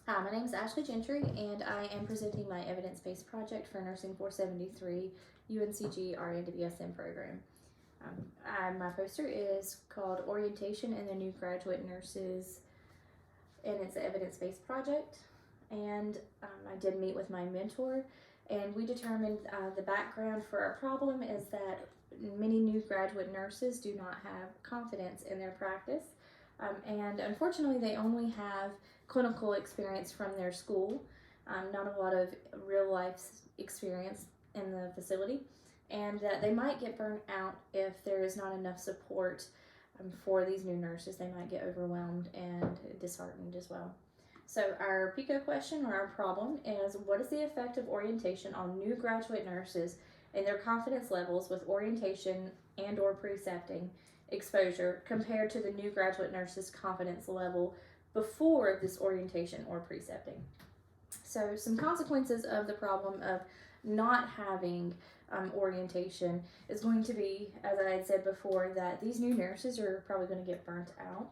Hi, my name is A.Gentry, and I am presenting my evidence-based project for Nursing 473 UNCG RN-WSM program. My poster is called Orientation in the New Graduate Nurses, and it's an evidence-based project. And I did meet with my mentor, and we determined the background for our problem is that many new graduate nurses do not have confidence in their practice. And unfortunately, they only have clinical experience from their school, not a lot of real life experience in the facility, and that they might get burnt out if there is not enough support for these new nurses. They might get overwhelmed and disheartened as well. So our PICO question, or our problem, is what is the effect of orientation on new graduate nurses and their confidence levels with orientation and or precepting exposure compared to the new graduate nurse's confidence level before this orientation or precepting? So some consequences of the problem of not having orientation is going to be, as I had said before, that these new nurses are probably going to get burnt out.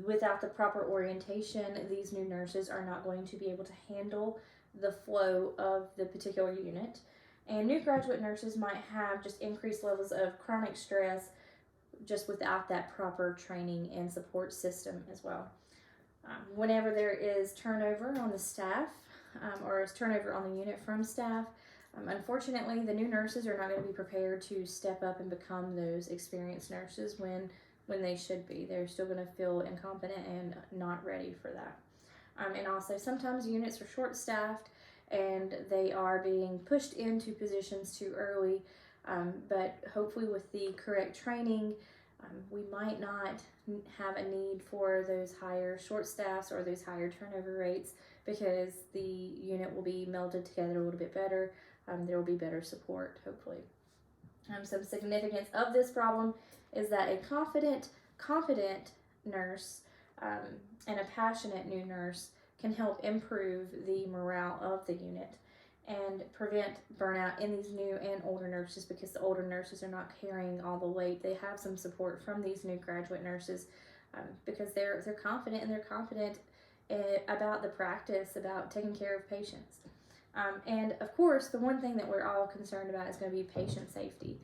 Without the proper orientation, these new nurses are not going to be able to handle the flow of the particular unit. And new graduate nurses might have just increased levels of chronic stress just without that proper training and support system as well. Whenever there is turnover on the staff or turnover on the unit from staff, unfortunately, the new nurses are not going to be prepared to step up and become those experienced nurses when they should be. They're still going to feel incompetent and not ready for that. And also, sometimes units are short-staffed and they are being pushed into positions too early, but hopefully with the correct training, we might not have a need for those higher short staffs or those higher turnover rates because the unit will be melded together a little bit better. There will be better support, hopefully. Some significance of this problem is that a confident nurse and a passionate new nurse can help improve the morale of the unit and prevent burnout in these new and older nurses, because the older nurses are not carrying all the weight. They have some support from these new graduate nurses because they're confident, and they're confident about the practice, about taking care of patients. And of course, the one thing that we're all concerned about is going to be patient safety.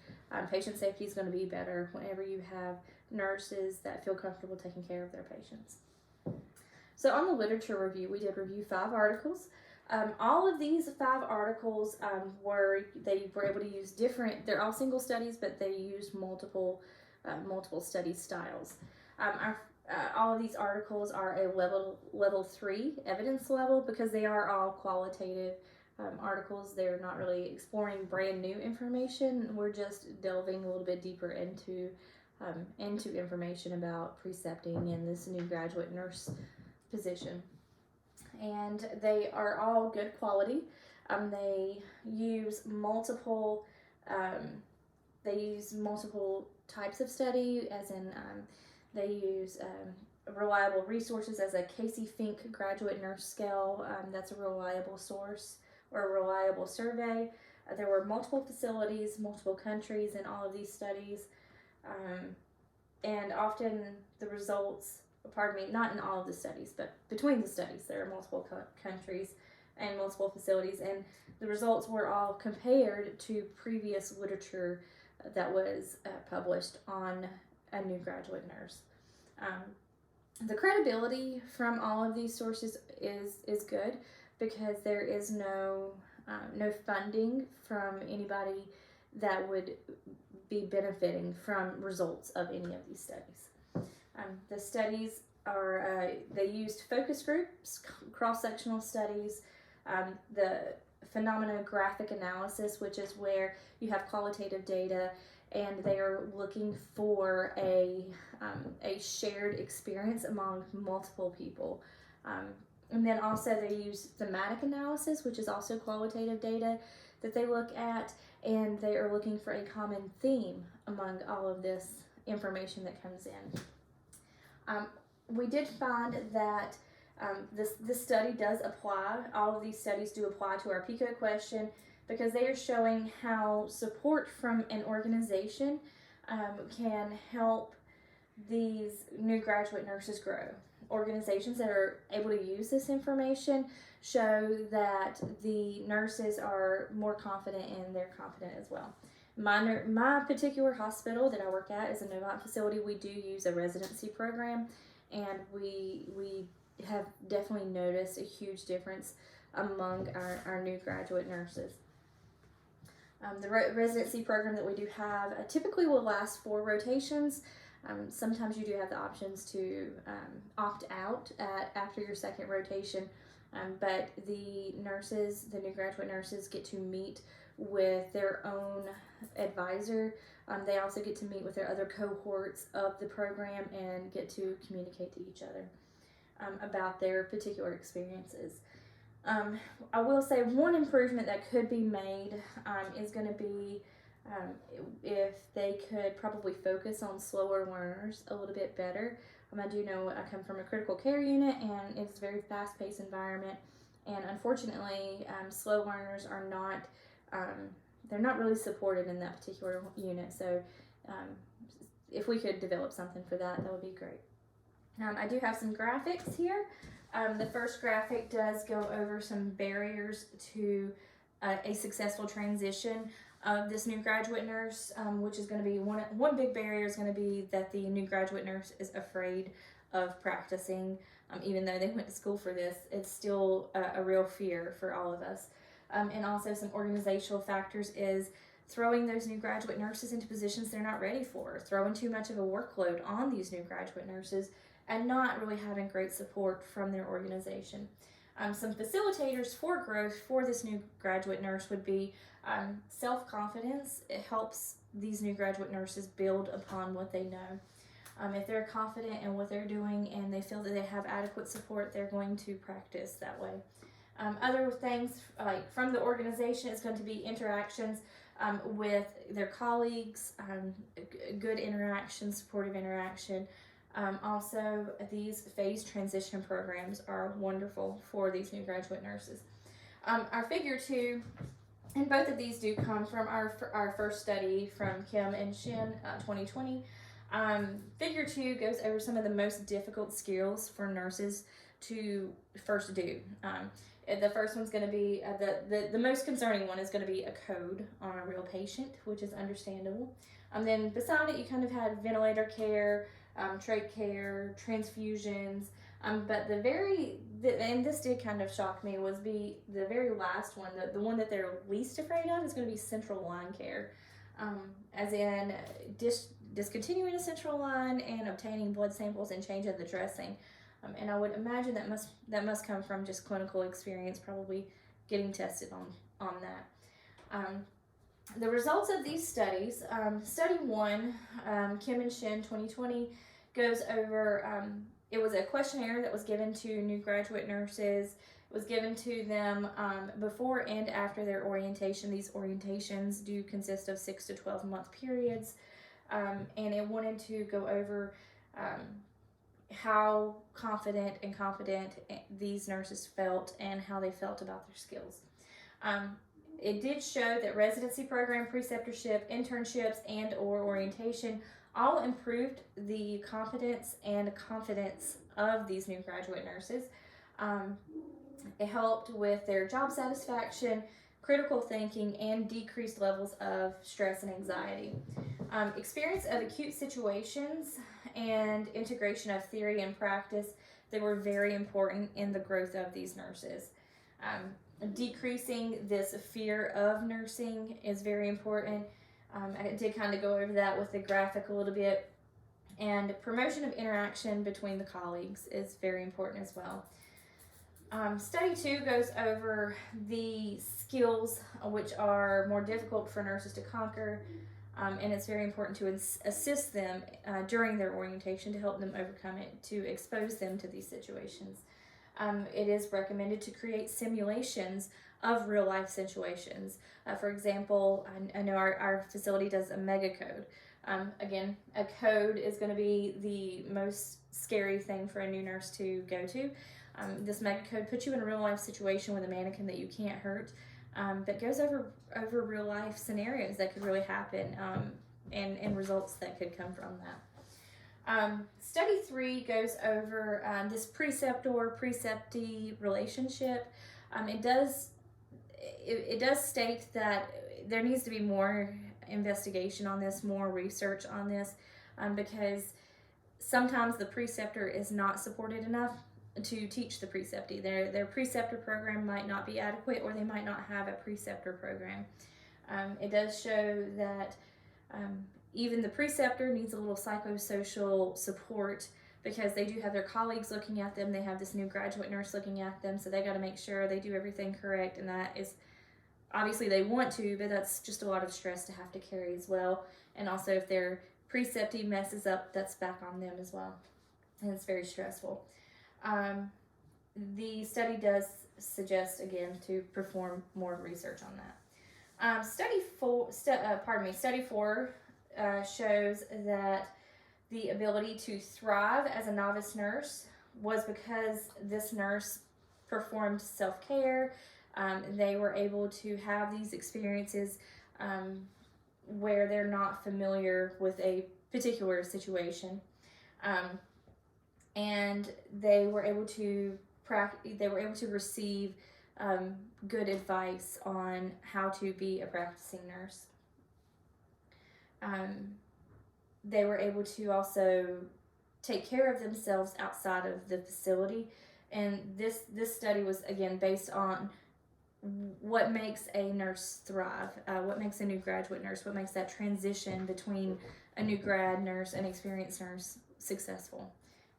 Patient safety is going to be better whenever you have nurses that feel comfortable taking care of their patients. So on the literature review, we did review 5 articles. All of these 5 articles they were able to use different. They're all single studies, but they used multiple study styles. All of these articles are a level 3 evidence level because they are all qualitative articles. They're not really exploring brand new information. We're just delving a little bit deeper into information about precepting in this new graduate nurse position. And they are all good quality. They use multiple types of study, as in they use reliable resources as a Casey Fink graduate nurse scale. That's a reliable source or a reliable survey. There were multiple facilities, multiple countries in all of these studies, and often the results, not in all of the studies, but between the studies, there are multiple countries and multiple facilities, and the results were all compared to previous literature that was published on a new graduate nurse. The credibility from all of these sources is good because there is no funding from anybody that would be benefiting from results of any of these studies. The studies are, they used focus groups, cross-sectional studies, the phenomenographic analysis, which is where you have qualitative data and they are looking for a shared experience among multiple people. And then also they use thematic analysis, which is also qualitative data that they look at, and they are looking for a common theme among all of this information that comes in. We did find that this study does apply. All of these studies do apply to our PICO question because they are showing how support from an organization can help these new graduate nurses grow. organizations that are able to use this information show that the nurses are more confident and they're confident as well. My particular hospital that I work at is a Novant facility. We do use a residency program, and we have definitely noticed a huge difference among our new graduate nurses. The residency program that we do have typically will last 4 rotations. Sometimes you do have the options to opt out after your 2nd rotation, but the new graduate nurses get to meet with their own advisor. They also get to meet with their other cohorts of the program and get to communicate to each other about their particular experiences. I will say one improvement that could be made is going to be if they could probably focus on slower learners a little bit better. I do know I come from a critical care unit, and it's a very fast-paced environment, and unfortunately slow learners are not they're not really supported in that particular unit. So if we could develop something for that, that would be great. I do have some graphics here. The first graphic does go over some barriers to a successful transition of this new graduate nurse, which is going to be one big barrier is going to be that the new graduate nurse is afraid of practicing. Even though they went to school for this, it's still a real fear for all of us. And also some organizational factors is throwing those new graduate nurses into positions they're not ready for, throwing too much of a workload on these new graduate nurses, and not really having great support from their organization. Some facilitators for growth for this new graduate nurse would be self-confidence. It helps these new graduate nurses build upon what they know. If they're confident in what they're doing and they feel that they have adequate support, they're going to practice that way. Other things like from the organization is going to be interactions with their colleagues, good interaction, supportive interaction. Also, these phase transition programs are wonderful for these new graduate nurses. Our figure 2, and both of these do come from our first study from Kim and Shin, 2020. Figure 2 goes over some of the most difficult skills for nurses to first do. The first one's going to be, the most concerning one is going to be a code on a real patient, which is understandable. Then beside it, you kind of had ventilator care, trach care, transfusions, but and this did kind of shock me, was the very last one, the one that they're least afraid of is going to be central line care, as in discontinuing a central line and obtaining blood samples and changing the dressing. And I would imagine that must come from just clinical experience, probably getting tested on that. The results of these studies, study 1, Kim and Shin 2020, goes over, it was a questionnaire that was given to new graduate nurses. It was given to them before and after their orientation. These orientations do consist of 6 to 12 month periods, and it wanted to go over how confident and confident these nurses felt and how they felt about their skills. It did show that residency program, preceptorship, internships, and or orientation all improved the competence and confidence of these new graduate nurses. It helped with their job satisfaction, critical thinking, and decreased levels of stress and anxiety. Experience of acute situations and integration of theory and practice, they were very important in the growth of these nurses. Decreasing this fear of nursing is very important. I did kind of go over that with the graphic a little bit. And promotion of interaction between the colleagues is very important as well. Study 2 goes over the skills which are more difficult for nurses to conquer, and it's very important to assist them during their orientation to help them overcome it, to expose them to these situations. It is recommended to create simulations of real life situations. For example, I know our facility does a mega code. Again, a code is going to be the most scary thing for a new nurse to go to. This mega code puts you in a real life situation with a mannequin that you can't hurt, that goes over real life scenarios that could really happen, and results that could come from that. Study 3 goes over this preceptor-preceptee relationship. It does state that there needs to be more investigation on this, more research on this, because sometimes the preceptor is not supported enough to teach the preceptee. Their preceptor program might not be adequate, or they might not have a preceptor program. It does show that even the preceptor needs a little psychosocial support, because they do have their colleagues looking at them. They have this new graduate nurse looking at them, so they got to make sure they do everything correct, and that is obviously they want to, but that's just a lot of stress to have to carry as well. And also if their preceptee messes up, that's back on them as well, and it's very stressful. The study does suggest, again, to perform more research on that. Study 4 shows that the ability to thrive as a novice nurse was because this nurse performed self-care. They were able to have these experiences where they're not familiar with a particular situation, and they were able to receive good advice on how to be a practicing nurse. They were able to also take care of themselves outside of the facility, and this study was, again, based on what makes a nurse thrive, what makes a new graduate nurse, what makes that transition between a new grad nurse and experienced nurse successful.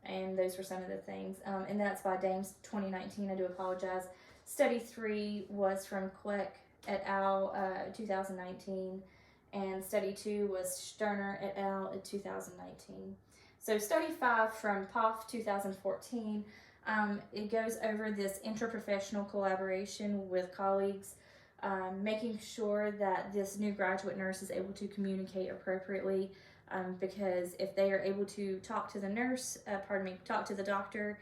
And those were some of the things. And that's by Dames 2019. I do apologize. Study 3 was from Queck et al. 2019. And study 2 was Sterner et al. In 2019. So study 5 from POF 2014, it goes over this interprofessional collaboration with colleagues, making sure that this new graduate nurse is able to communicate appropriately, because if they are able to talk to the nurse, talk to the doctor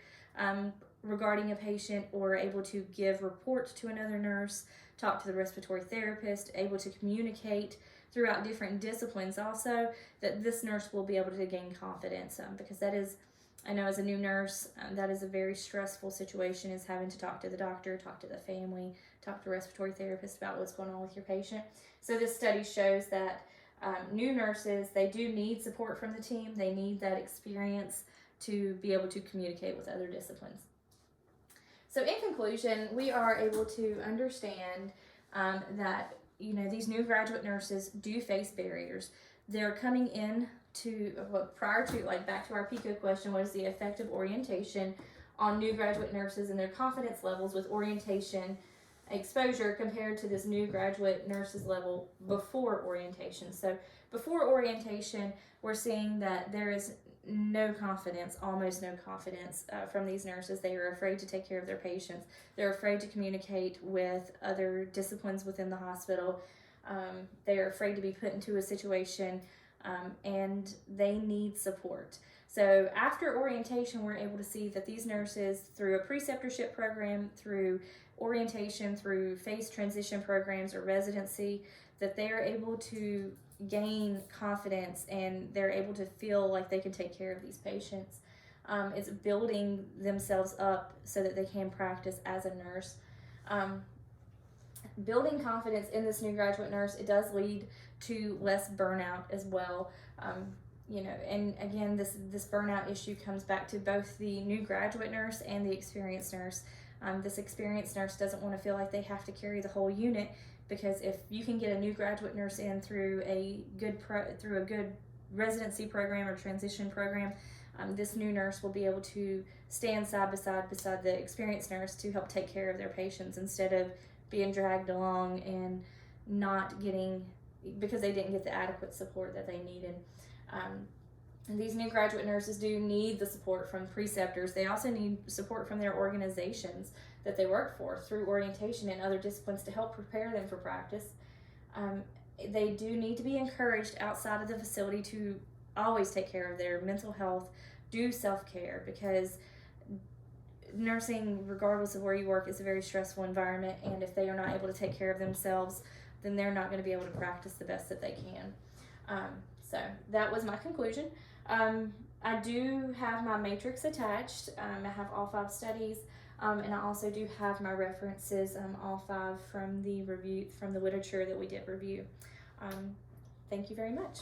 regarding a patient, or able to give report to another nurse, talk to the respiratory therapist, able to communicate throughout different disciplines also, that this nurse will be able to gain confidence, because that is, I know as a new nurse, that is a very stressful situation, is having to talk to the doctor, talk to the family, talk to the respiratory therapist about what's going on with your patient. So this study shows that new nurses, they do need support from the team. They need that experience to be able to communicate with other disciplines. So in conclusion, we are able to understand that, you know, these new graduate nurses do face barriers. They're coming in to, prior to, back to our PICO question, what is the effective orientation on new graduate nurses and their confidence levels with orientation exposure compared to this new graduate nurses level before orientation. So before orientation, we're seeing that there is no confidence, almost no confidence from these nurses. They are afraid to take care of their patients. They're afraid to communicate with other disciplines within the hospital. They are afraid to be put into a situation, and they need support. So after orientation, we're able to see that these nurses, through a preceptorship program, through orientation, through phase transition programs or residency, that they are able to gain confidence and they're able to feel like they can take care of these patients. It's building themselves up so that they can practice as a nurse. Building confidence in this new graduate nurse, it does lead to less burnout as well. You know, and again, this burnout issue comes back to both the new graduate nurse and the experienced nurse. This experienced nurse doesn't want to feel like they have to carry the whole unit, because if you can get a new graduate nurse in through a good residency program or transition program, this new nurse will be able to stand side by side beside the experienced nurse to help take care of their patients, instead of being dragged along and not getting, because they didn't get the adequate support that they needed. And these new graduate nurses do need the support from preceptors. They also need support from their organizations that they work for through orientation and other disciplines to help prepare them for practice. They do need to be encouraged outside of the facility to always take care of their mental health, do self-care, because nursing, regardless of where you work, is a very stressful environment, and if they are not able to take care of themselves, then they're not going to be able to practice the best that they can. So that was my conclusion. I do have my matrix attached. I have all 5 studies, and I also do have my references, all 5 from the literature that we did review. Thank you very much.